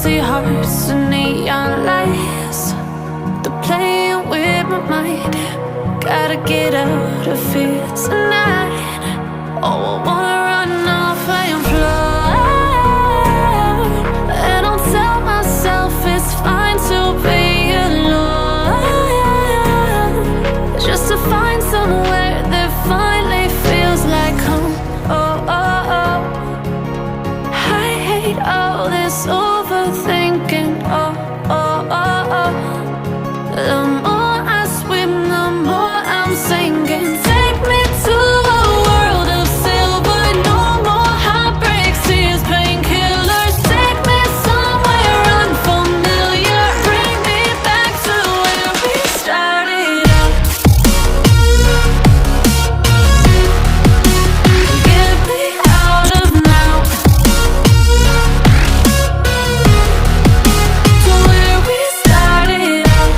empty hearts and neon lights. They're playing with my mind. Gotta get out of here tonight. Oh, I wanna run off and fly. And I'll tell myself it's fine to be alone, just to find somewhere that finally feels like home. Oh, oh, oh. I hate all this overthinking. Oh, oh, oh, oh. The more I swim, the more I'm sinking. Take me to a world of silver. No more heartbreaks, tears, painkillers. Take me somewhere unfamiliar. Bring me back to where we started out. Get me out of now, to where we started out.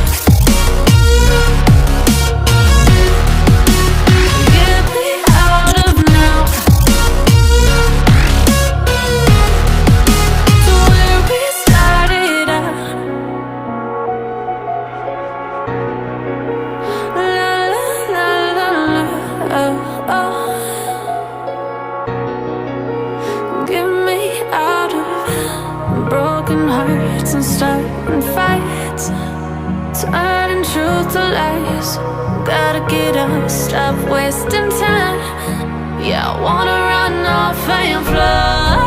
Get me out of now, to where we started out. La la la la la, oh, oh. Get me out of broken hearts and starting fights, turning truth to lies. Gotta get up, stop wasting time. Yeah, I wanna run off and fly.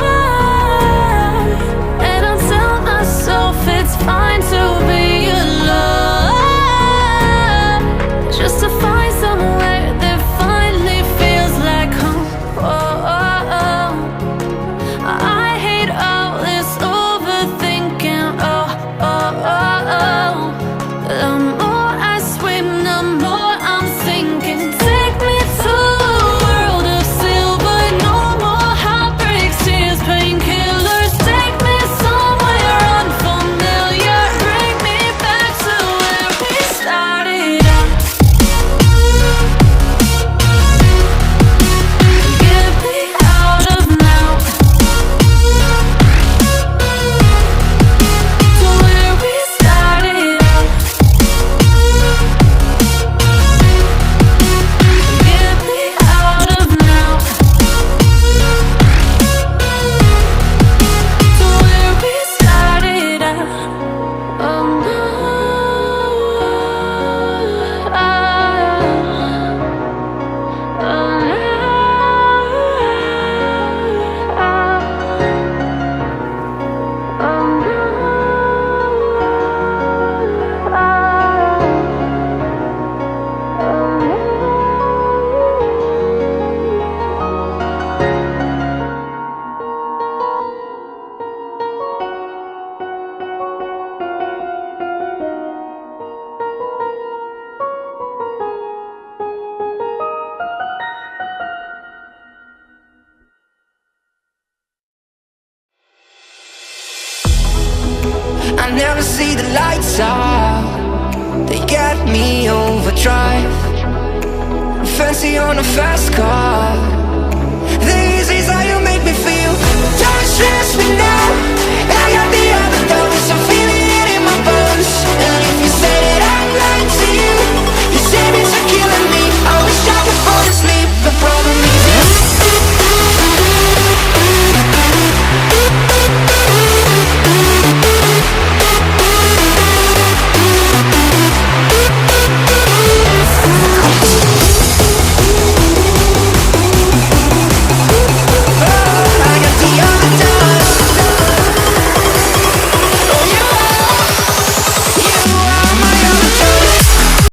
And I'll tell myself it's fine to be alone, just to find somewhere that finally feels like home. Oh, oh, oh. I hate all this overthinking. Oh, oh, oh, oh. The more I swim, the more I'm sinking. Take me to a world of silver. No more heartbreaks, tears, painkillers. Take me somewhere unfamiliar. Bring me back to where we started out. Get me out of now, to where we started out. Get me out of now, to where we started out. Oh no, oh I never see the lights out. They got me overdrive. Fancy on a fast car. This is how you make me feel. Don't stress me now.